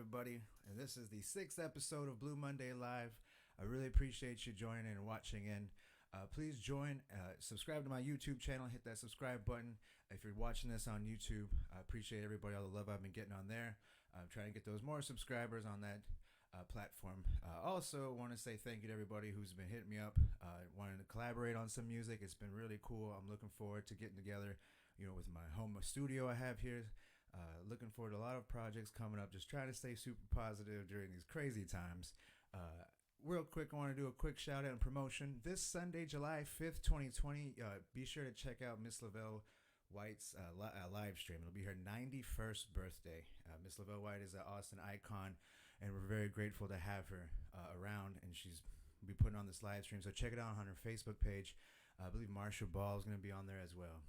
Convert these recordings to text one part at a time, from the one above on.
everybody. And this is the sixth episode of Blue Monday Live. I really appreciate you joining and watching in. Please join, subscribe to my YouTube channel, hit that subscribe button. If you're watching this on YouTube, I appreciate everybody, all the love I've been getting on there. I'm trying to get those more subscribers on that platform. Also, want to say thank you to everybody who's been hitting me up, wanting to collaborate on some music. It's been really cool. I'm looking forward to getting together, with my home studio I have here. Looking forward to a lot of projects coming up. Just trying to stay super positive during these crazy times. Real quick, I want to do a quick shout out and promotion. This Sunday, July 5th, 2020, be sure to check out Miss Lavelle White's live stream. It'll be her 91st birthday. Miss Lavelle White is an Austin icon, and we're very grateful to have her around, and she's be putting on this live stream. So check it out on her Facebook page. I believe Marshall Ball is going to be on there as well.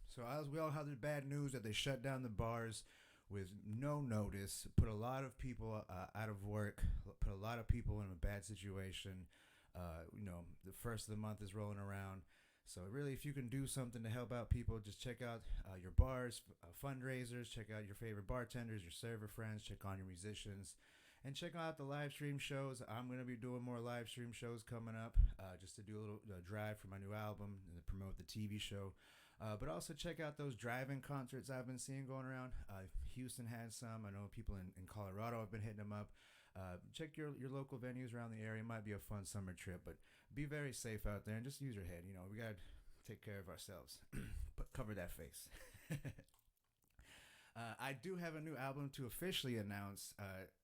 So as we all had the bad news that they shut down the bars with no notice, put a lot of people out of work, put a lot of people in a bad situation. The first of the month is rolling around. So really, if you can do something to help out people, just check out your bars, fundraisers, check out your favorite bartenders, your server friends, check on your musicians, and check out the live stream shows. I'm going to be doing more live stream shows coming up, just to do a little drive for my new album and to promote the TV show. But also check out those drive-in concerts I've been seeing going around. Houston has some. I know people in Colorado have been hitting them up. Check your local venues around the area. It might be a fun summer trip, but be very safe out there and just use your head. We got to take care of ourselves. But cover that face. I do have a new album to officially announce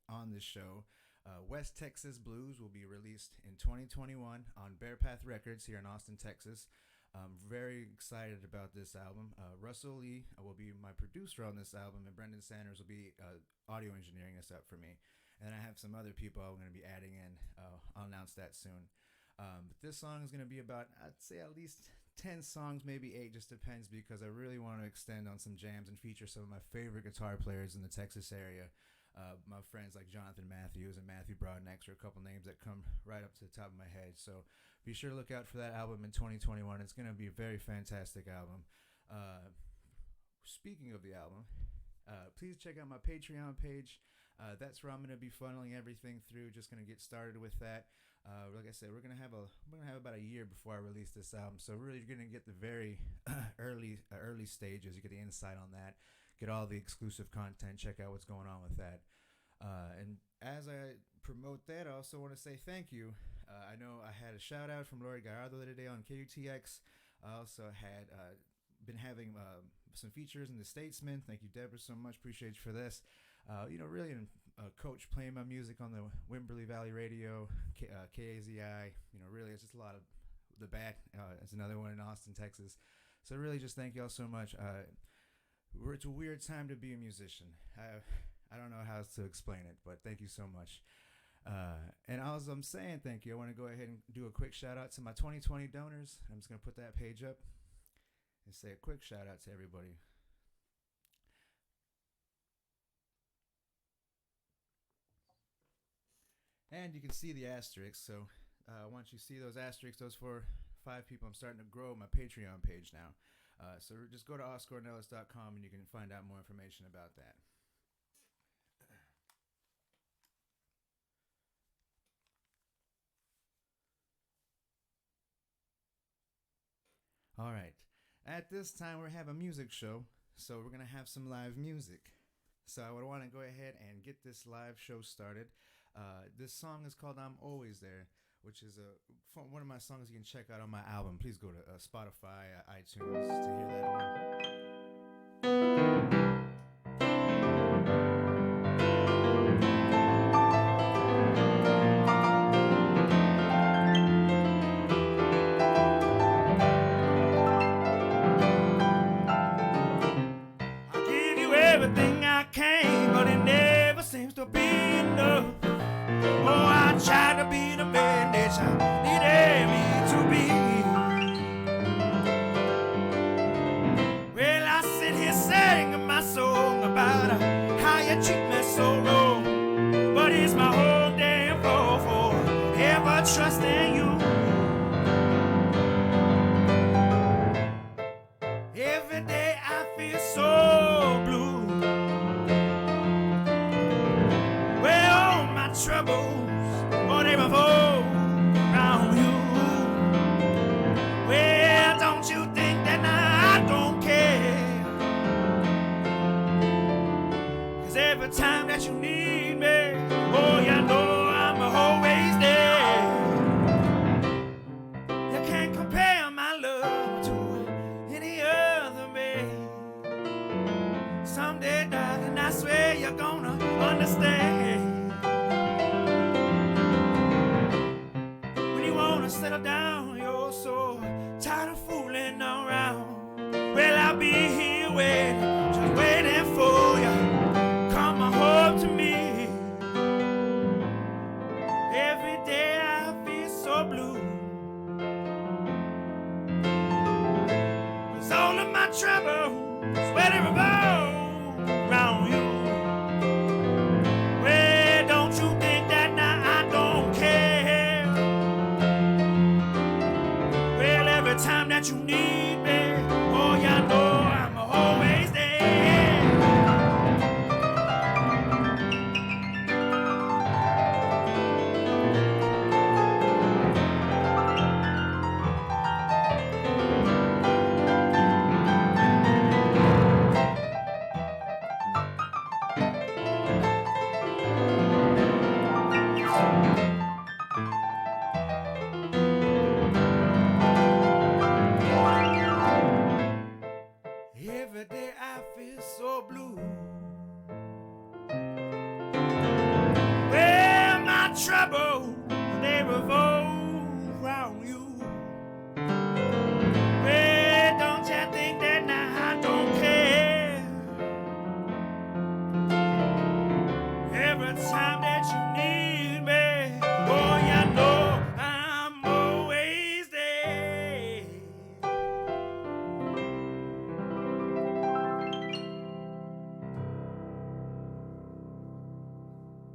on this show. West Texas Blues will be released in 2021 on Bear Path Records here in Austin, Texas. I'm very excited about this album. Russell Lee will be my producer on this album, and Brendan Sanders will be audio engineering this up for me. And I have some other people I'm going to be adding in. I'll announce that soon. But this song is going to be about, I'd say, at least 10 songs, maybe 8, just depends, because I really want to extend on some jams and feature some of my favorite guitar players in the Texas area. My friends like Jonathan Matthews and Matthew Broadnex are a couple names that come right up to the top of my head. So be sure to look out for that album in 2021. It's going to be a very fantastic album. Speaking of the album, please check out my Patreon page. That's where I'm going to be funneling everything through. Just going to get started with that. Like I said, we're going to have about a year before I release this album. So really, you're going to get the very early stages. You get the insight on that. Get all the exclusive content. Check out what's going on with that. And as I promote that, I also want to say thank you. I know I had a shout out from Lori Gallardo the other day on KUTX. I also had been having some features in the Statesman. Thank you, Deborah, so much. Appreciate you for this. Really a coach playing my music on the Wimberley Valley Radio, KAZI. Really, it's just a lot of the bat. It's another one in Austin, Texas. So really, just thank y'all so much. It's a weird time to be a musician. I don't know how else to explain it, but thank you so much. And as I'm saying thank you, I want to go ahead and do a quick shout out to my 2020 donors. I'm just going to put that page up and say a quick shout out to everybody. And you can see the asterisks. So once you see those asterisks, those 4 or 5 people, I'm starting to grow my Patreon page now. So just go to OscarOrnelas.com and you can find out more information about that. All right. At this time, we have a music show, so we're going to have some live music. So I would want to go ahead and get this live show started. This song is called I'm Always There, which is one of my songs you can check out on my album. Please go to Spotify, iTunes to hear that one. I give you everything I can, but it never seems to be enough. Oh, I tried to be the man that you needed me to be. Well, I sit here singing my song about how you treat me so wrong. But it's my whole damn fault for ever trusting you. Every day I feel so blue. Oh, they revolve around you. Well, don't you think that I don't care? 'Cause every time that you need me, oh, you know I'm always there. You can't compare my love to any other man. Someday, darling, I swear you're gonna understand. When you wanna settle down, you're so tired of fooling around. Well, I'll be here waiting, just waiting for you. Come home to me. Every day I feel so blue. 'Cause all of my troubles, well, they revolve around you. Well, don't you think that now I don't care? Well, every time that you need me, oh, you know I'm always there. Every day I feel so blue. Well, my trouble, they revolve around you. Well, don't you think that now I don't care? Every time that you need me, oh, you know I'm always there.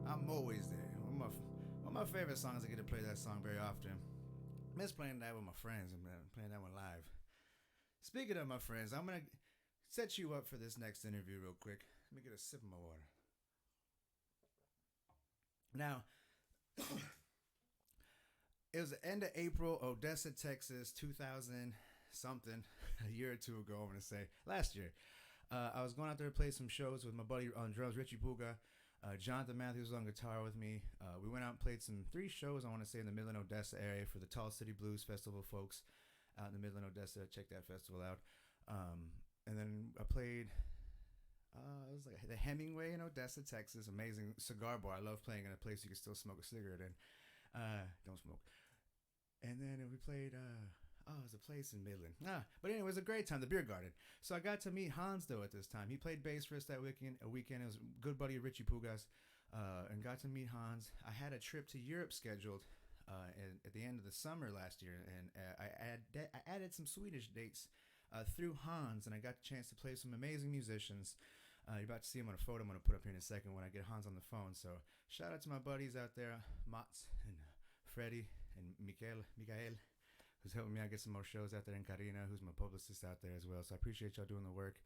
I'm always there. One of my favorite songs. I get to play that song very often. I miss playing that with my friends and playing that one live. Speaking of my friends, I'm gonna set you up for this next interview real quick. Let me get a sip of my water. Now, it was the end of April, Odessa, Texas, 2000 something, a year or two ago. I'm gonna say last year. I was going out there to play some shows with my buddy on drums, Richie Puga. Jonathan Matthews was on guitar with me. We went out and played three shows, I want to say, in the Midland, Odessa area for the Tall City Blues Festival folks out in the Midland, Odessa. Check that festival out. And then I played, it was like the Hemingway in Odessa, Texas. Amazing cigar bar. I love playing in a place you can still smoke a cigarette in. Don't smoke. And then we played, it was a place in Midland. But anyway, it was a great time, the Beer Garden. So I got to meet Hans, though, at this time. He played bass for us that weekend. It was a good buddy of Richie Pugas, and got to meet Hans. I had a trip to Europe scheduled at the end of the summer last year, and I added some Swedish dates through Hans, and I got the chance to play with some amazing musicians. You're about to see him on a photo I'm going to put up here in a second when I get Hans on the phone. So shout out to my buddies out there, Mats and Freddie and Mikael, who's helping me out get some more shows out there, and Karina, who's my publicist out there as well. So I appreciate y'all doing the work.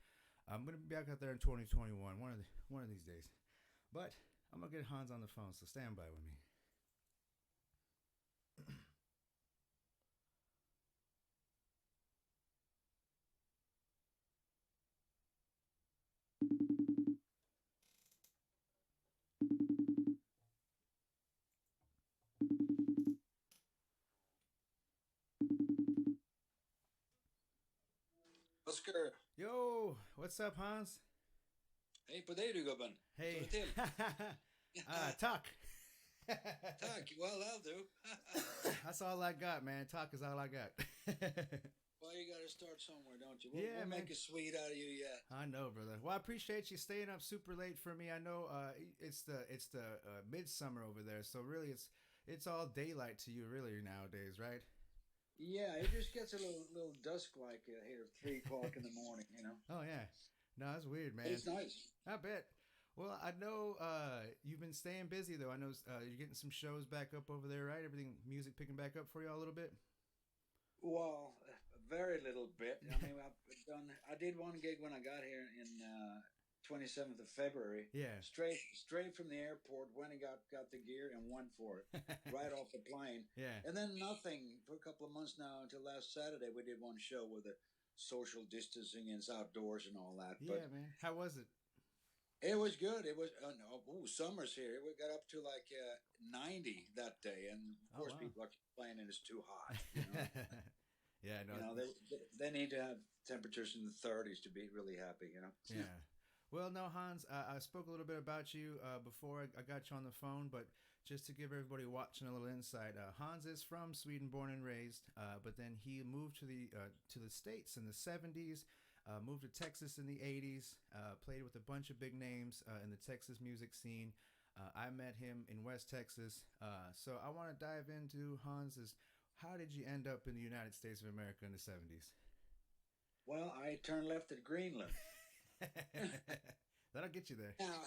I'm going to be back out there in 2021, one of these days. But I'm going to get Hans on the phone, so stand by with me. Oskar, Yo, what's up, Hans? hej på dig du gubben. Hey. Står det till? Talk. Tack, well I'll do. That's all I got, man. Talk is all I got. Well, you gotta start somewhere, don't you? Yeah, we'll man. make a sweet out of you yet. I know, brother. Well, I appreciate you staying up super late for me. I know it's the midsummer over there, so really it's all daylight to you, really, nowadays, right? Yeah, it just gets a little dusk like here, 3 o'clock in the morning. Oh yeah. No, that's weird, man. It's nice. I bet. Well, I know you've been staying busy though. I know you're getting some shows back up over there, right? Everything, music picking back up for you all a little bit. Well, a very little bit. I mean, I did one gig when I got here in 27th of February, Yeah. straight from the airport. Went and got the gear and went for it right off the plane. Yeah. And then nothing for a couple of months now until last Saturday. We did one show with the social distancing and it's outdoors and all that. But Yeah, man. How was it? it was good. It was no, summer's here. We got up to like 90 that day, and of Oh course wow. people are complaining it's too hot. You know, Yeah, no. they need to have temperatures in the 30s to be really happy. You know. Yeah. Well, no, Hans, I spoke a little bit about you before I got you on the phone, but just to give everybody watching a little insight, Hans is from Sweden, born and raised, but then he moved to the States in the 70s, moved to Texas in the 80s, played with a bunch of big names in the Texas music scene. I met him in West Texas. So I want to dive into Hans's. How did you end up in the United States of America in the 70s? Well, I turned left at Greenland. That'll get you there. Now,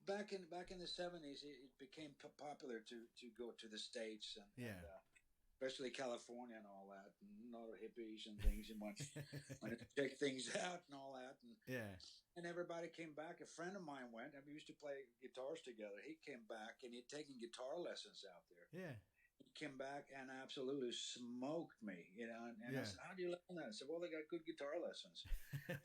back in the 70s, it became popular to go to the States Yeah. and especially California and all that, and all the hippies and things, and want to check things out and all that, Yeah. and everybody came back. A friend of mine went, and we used to play guitars together. He came back, and he'd taken guitar lessons out there. Yeah. He came back and absolutely smoked me, you know. And Yeah. I said, "How do you learn that?" I said, "Well, they got good guitar lessons."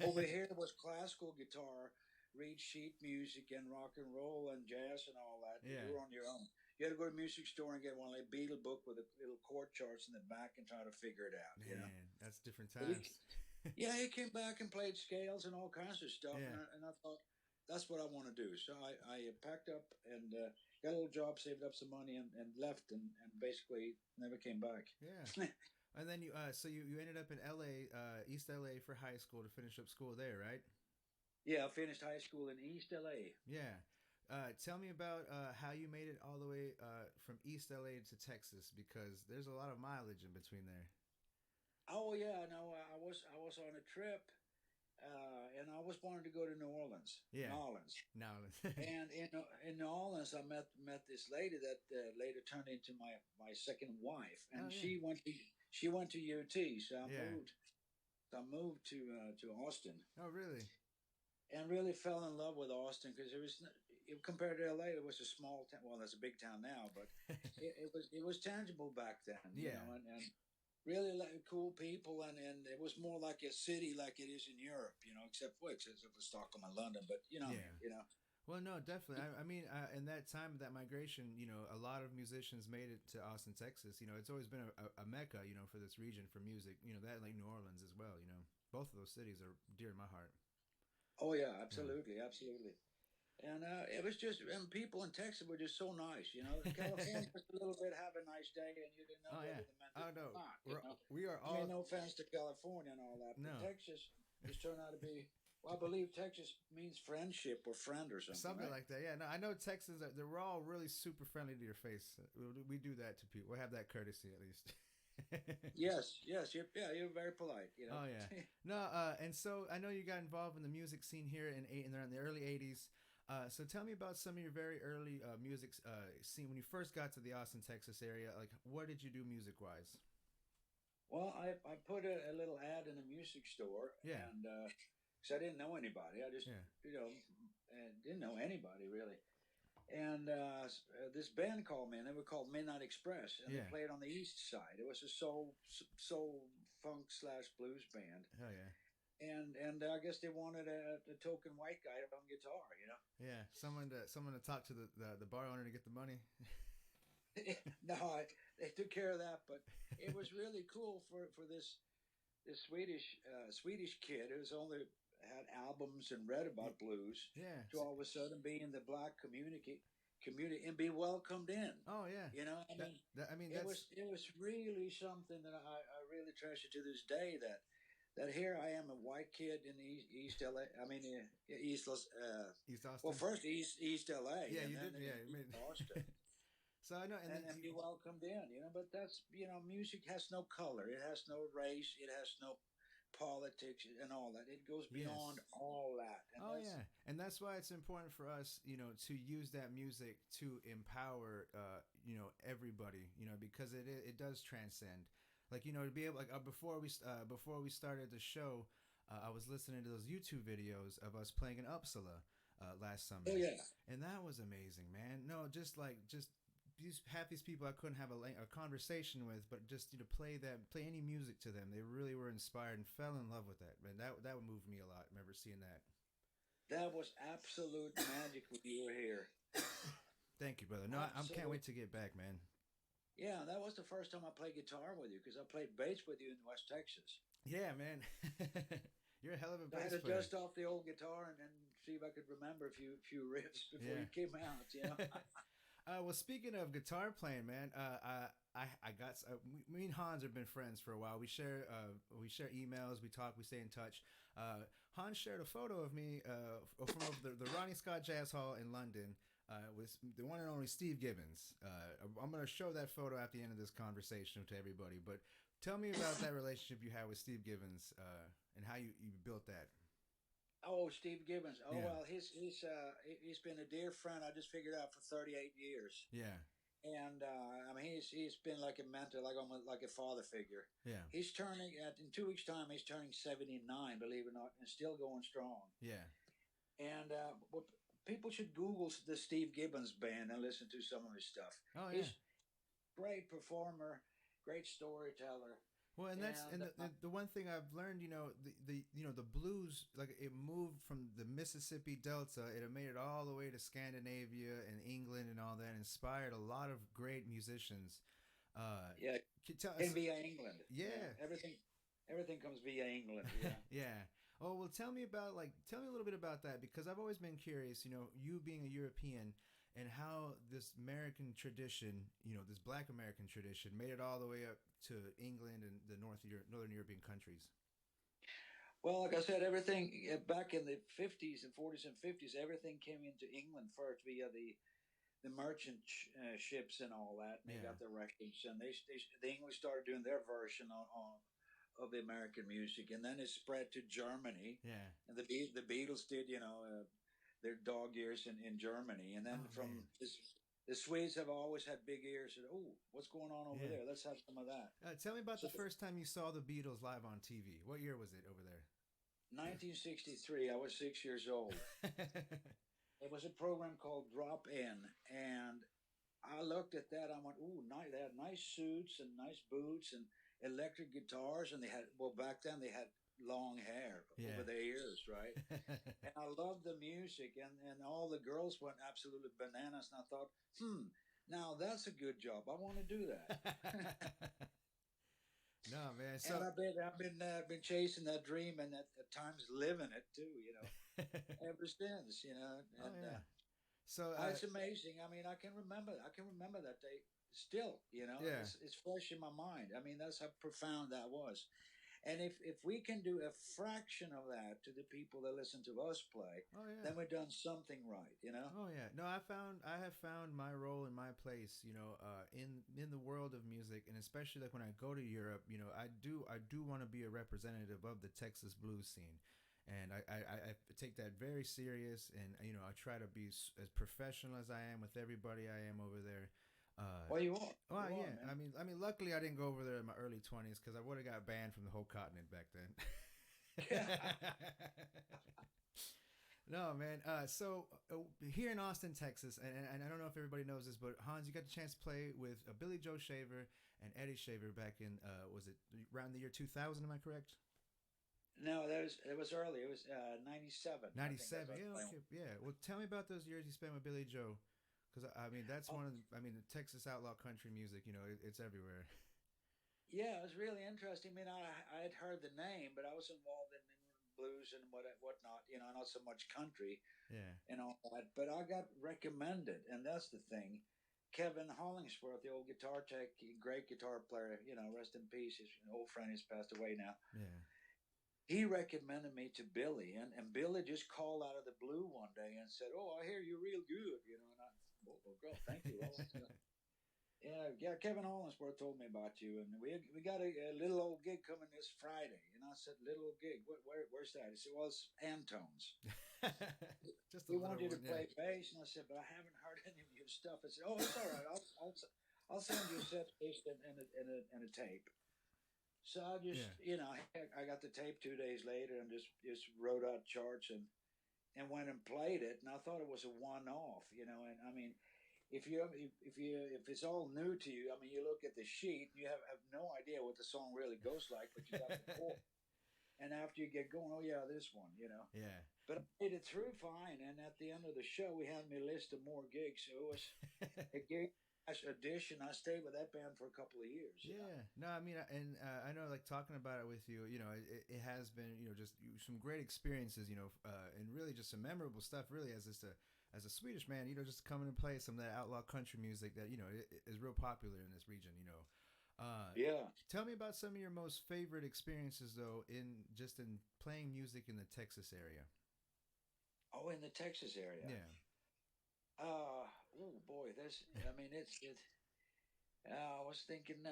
Over here was classical guitar, read sheet music, and rock and roll and jazz and all that. Yeah. You were on your own. You had to go to a music store and get one like Beatle book with a little chord charts in the back and try to figure it out. Man, You know, that's different but times. yeah, he came back and played scales and all kinds of stuff, Yeah. and I thought that's what I want to do. So I packed up and got a little job, saved up some money, and left, and basically never came back. Yeah. And then you ended up in L.A., East L.A. for high school to finish up school there, right? Yeah, I finished high school in East LA. Yeah. Tell me about how you made it all the way from East LA to Texas, because there's a lot of mileage in between there. Oh yeah, no, I was on a trip, and I was wanting to go to New Orleans, Yeah. New Orleans, Now. and in New Orleans, I met this lady that later turned into my second wife, Oh and yeah. she went to UT, so I Yeah. moved to Austin, Oh really? and really fell in love with Austin because compared to LA, it was a small town. Well, that's a big town now, but it was tangible back then, you Yeah. know, and really cool people, and it was more like a city like it is in Europe, you know, except for Stockholm and London, but Yeah. you know. Well, no, definitely. I mean, in that time, that migration, a lot of musicians made it to Austin, Texas. It's always been a mecca, for this region for music. That like New Orleans as well. Both of those cities are dear to my heart. Oh yeah, Yeah. absolutely, absolutely. And it was just, and people in Texas were just so nice, you know. California was a little bit have a nice day, and you didn't know Oh yeah. whether they meant Oh it no. or not, you know. We are I mean, all no offense to California and all that, but no. Texas just turned out to be. Well, I believe Texas means friendship or friend or something, right? Like that. Yeah. No, I know Texans. They're all really super friendly to your face. We do that to people. We have that courtesy at least. Yes, you're very polite, you know. Oh yeah, no, and so I know you got involved in the music scene here in the early '80s. So tell me about some of your very early music scene when you first got to the Austin, Texas area. Like, what did you do music wise? Well, I put a little ad in a music store, Yeah, and because I didn't know anybody, I just yeah, didn't know anybody really. And this band called me, and they were called Midnight Express, and they yeah. played on the east side. It was a soul funk / blues band, Hell yeah, and I guess they wanted a token white guy on guitar, you know. yeah. Someone to talk to the bar owner to get the money. No, they took care of that, but it was really cool for this Swedish kid who's only had albums and read about blues Yeah. to all of a sudden be in the black community and be welcomed in. Oh yeah. You know, I mean, I mean, it was really something that I really treasure to this day. That here I am, a white kid in East LA. I mean, East East Austin. well, first East LA. Yeah, and you then did. Yeah, you made. Austin. So I know, And be welcomed in, But that's, music has no color, it has no race, it has no politics and all that. It goes beyond all that. And oh yeah, and that's why it's important for us, to use that music to empower, everybody, because it does transcend. Like to be able, like before we started the show, I was listening to those YouTube videos of us playing in Uppsala last Oh summer, yeah, and that was amazing, man. No, just these half these people I couldn't have a conversation with, but just play any music to them. They really were inspired and fell in love with that. Man, that would move me a lot. Remember seeing that. that was absolute magic when you were here. Thank you, brother. No, I can't Absolute. wait to get back, man. Yeah, that was the first time I played guitar with you because I played bass with you in West Texas. Yeah, man. You're a hell of a So I had bass to player. dust off the old guitar and then see if I could remember a few riffs before Yeah. you came out. Well, speaking of guitar playing, man, I got me and Hans have been friends for a while. We share emails, we talk, we stay in touch. Hans shared a photo of me from the Ronnie Scott Jazz Hall in London with the one and only Steve Gibbons. I'm gonna show that photo at the end of this conversation to everybody. But tell me about that relationship you had with Steve Gibbons and how you built that. Oh, Steve Gibbons. Oh Yeah, well, he's been a dear friend. I just figured out for 38 years, yeah, and I mean he's been like a mentor, like almost like a father figure. yeah, He's turning in 2 weeks' time. He's turning 79, believe it or not, and still going strong. yeah. And people should Google the Steve Gibbons band and listen to some of his stuff. Oh yeah. He's great performer, great storyteller, Well, and that's and and the one thing I've learned, the blues, like it moved from the Mississippi Delta, it made it all the way to Scandinavia and England and all that, inspired a lot of great musicians. Uh, yeah, tell came us, via England. Yeah, yeah, everything comes via England. Yeah. yeah. Oh well, tell me a little bit about that because I've always been curious. You being a European and how this American tradition, this Black American tradition, made it all the way up to England and the Northern European countries. Well, like I said, everything back in the 50s and 40s and 50s, everything came into England first via the merchant ships and all that. And they Yeah, got the records, and the English started doing their version on of the American music, and then it spread to Germany, yeah. and the Beatles did, their dog ears in Germany, and then Oh from man, this. The Swedes have always had big ears. And, oh, what's going on over yeah. there? Let's have some of that. Tell me about So, the first time you saw the Beatles live on TV. What year was it over 1963, I was 6 years old. there? It was a program called Drop In, and I looked at that. I went, "Ooh, nice! They had nice suits and nice boots and electric guitars, and they had back then they had long hair over Yeah. their ears, right?" And I loved the music, and all the girls went absolutely bananas. And I thought, now that's a good job. I want to do that. No, man. And So, I've been chasing that dream, and at times living it too. oh Ever since, and yeah. So, it's amazing. I mean, I can remember that day still. yeah. It's fresh in my mind. I mean, that's how profound that was. And if we can do a fraction of that to the people that listen to us play, Oh yeah. then we've done something right. Oh yeah. No, I have found my role and my place, in the world of music, and especially like when I go to Europe, I do want to be a representative of the Texas blues scene, and I take that very serious, and I try to be as professional as I am with everybody I am over there. Uh, Well, you are. well, You are, yeah. man. I mean, luckily I didn't go over there in my early 20s because I would have got banned from the whole continent back then. No, man. Here in Austin, Texas, and I don't know if everybody knows this, but Hans, you got the chance to play with Billy Joe Shaver and Eddie Shaver back in was it around the year 2000? Am I correct? No, it was early. It was 97. I think that's 97. what I was Yeah. playing. Okay. Yeah. Well, tell me about those years you spent with Billy Joe, because I mean that's Oh, one of I mean the Texas outlaw country music. It's everywhere. yeah, it was really interesting. I mean, I had heard the name, but I was involved in blues and whatnot. Not so much country Yeah. and all that. But I got recommended, and that's the thing. Kevin Hollingsworth, the old guitar tech, great guitar player, rest in peace. His old friend has passed away now. Yeah. He recommended me to Billy, and Billy just called out of the blue one day and said, "Oh, I hear you're real good." And I, well, girl, thank you. Well, yeah. Kevin Hollingsworth told me about you, and we got a little old gig coming this Friday. And I said, "Little old gig? Where's that?" He said, "Well, it's Antone's. Just a We little want you to one. Yeah. play bass." And I said, "But I haven't heard any of your stuff." I said, "Oh, it's all right. I'll send you a set list and a tape." So I just, Yeah. I got the tape 2 days later and just wrote out charts and went and played it. And I thought it was a one off, And I mean, if it's all new to you, I mean, you look at the sheet, you have no idea what the song really goes like, but you got the chord. And after you get going, oh yeah, this one. Yeah. But I made it through fine. And at the end of the show, we had me a list of more gigs. So it was a gig addition. I stayed with that band for a couple of years. Yeah, no, I mean, and I know, like talking about it with you, it has been, just some great experiences, and really just some memorable stuff. Really, as a Swedish man, just coming and play some of that outlaw country music that is real popular in this region. Yeah. Tell me about some of your most favorite experiences though in playing music in the Texas area. Oh, in the Texas area. Yeah, Oh boy, I mean, I was thinking,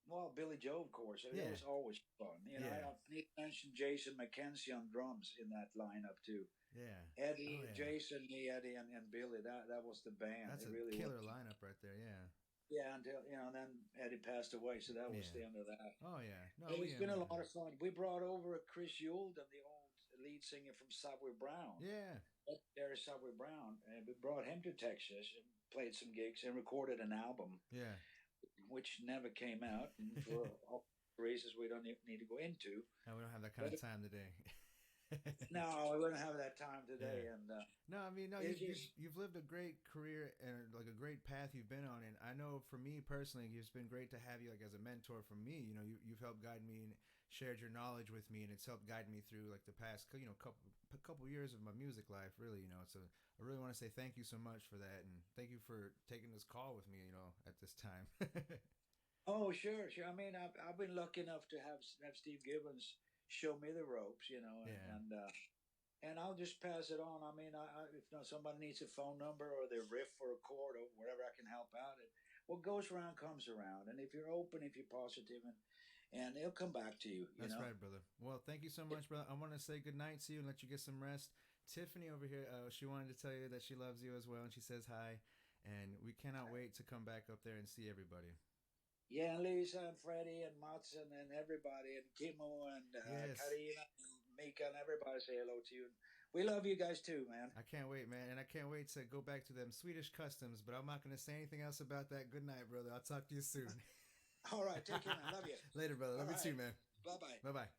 well, Billy Joe, of course. It yeah, was always fun. yeah, I need to mention Jason McKenzie on drums in that lineup too. yeah. Oh Eddie, yeah, Jason, me, Eddie, and Billy. That was the band. that's It a really was. killer lineup right there. Yeah, Yeah, until then Eddie passed away, so that was yeah. the end of that. Oh yeah. No, But we it's been a understand. lot of fun. We brought over Chris Yulden, the old lead singer from Subway Brown. Yeah, There's Subway Brown, and we brought him to Texas and played some gigs and recorded an album, yeah. which never came out, and for all reasons we don't need to go into. No, we don't have that kind But of time today. no, we don't have that time Yeah. today, and No, I mean, no, it's you've lived a great career and like a great path you've been on, and I know for me personally, it's been great to have you like as a mentor for me. You've helped guide me and shared your knowledge with me, and it's helped guide me through like the past, couple years of my music life. Really, so I really want to say thank you so much for that, and thank you for taking this call with me. At this time. oh sure, sure. I mean, I've been lucky enough to have Steve Gibbons show me the ropes, Yeah, and I'll just pass it on. I mean, if somebody needs a phone number or their riff or a chord or whatever, I can help out. It what goes around comes around, and if you're open, if you're positive, and it'll come back to you. You that's know. right, brother. Well, thank you so much, brother. I want to say good night to you and let you get some rest. Tiffany over here, she wanted to tell you that she loves you as well, and she says hi. And we cannot wait to come back up there and see everybody. Yeah, and Lisa and Freddie and Matson and everybody and Kimo and Yes, Karina and Mika and everybody say hello to you. We love you guys too, man. I can't wait, man. And I can't wait to go back to them Swedish customs, but I'm not going to say anything else about that. Good night, brother. I'll talk to you soon. All right, take care, man. Love you. Later, brother. All Love you right, too, man. bye bye. Bye bye.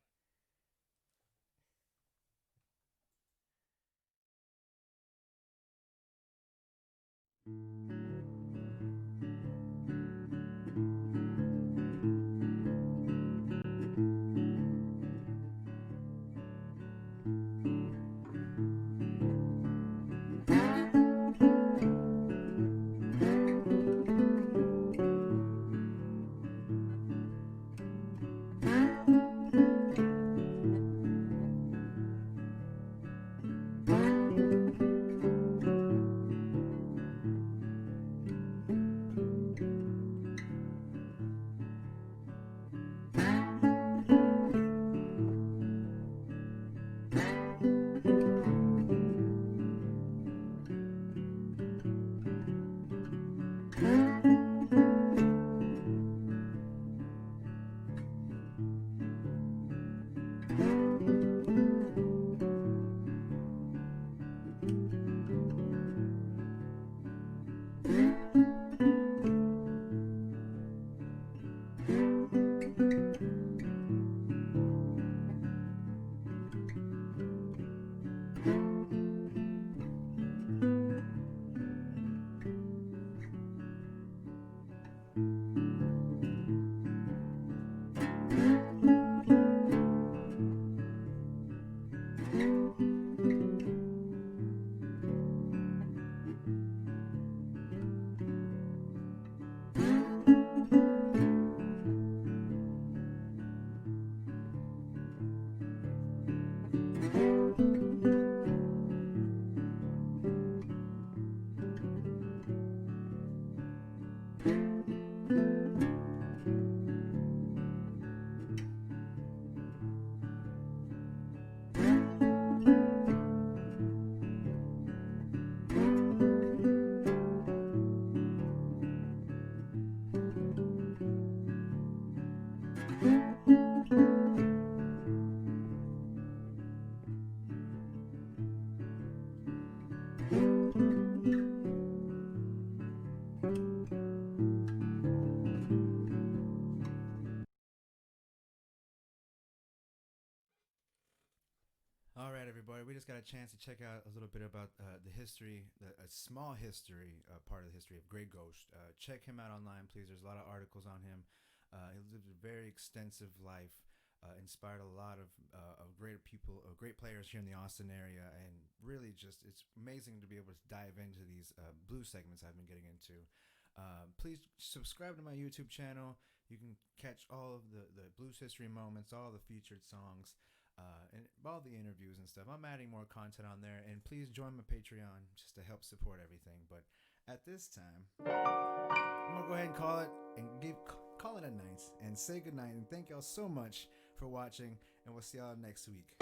All right, everybody. We just got a chance to check out a little bit about the history, a small history, part of the history of Grey Ghost. Check him out online, please. There's a lot of articles on him. He lived a very extensive life, inspired a lot of great people, great players here in the Austin area, and really just it's amazing to be able to dive into these blues segments I've been getting into. Please subscribe to my YouTube channel. You can catch all of the blues history moments, all the featured songs. And all the interviews and stuff. I'm adding more content on there, and please join my Patreon just to help support everything. But at this time, I'm gonna go ahead and call it a night and say goodnight. And thank y'all so much for watching, and we'll see y'all next week.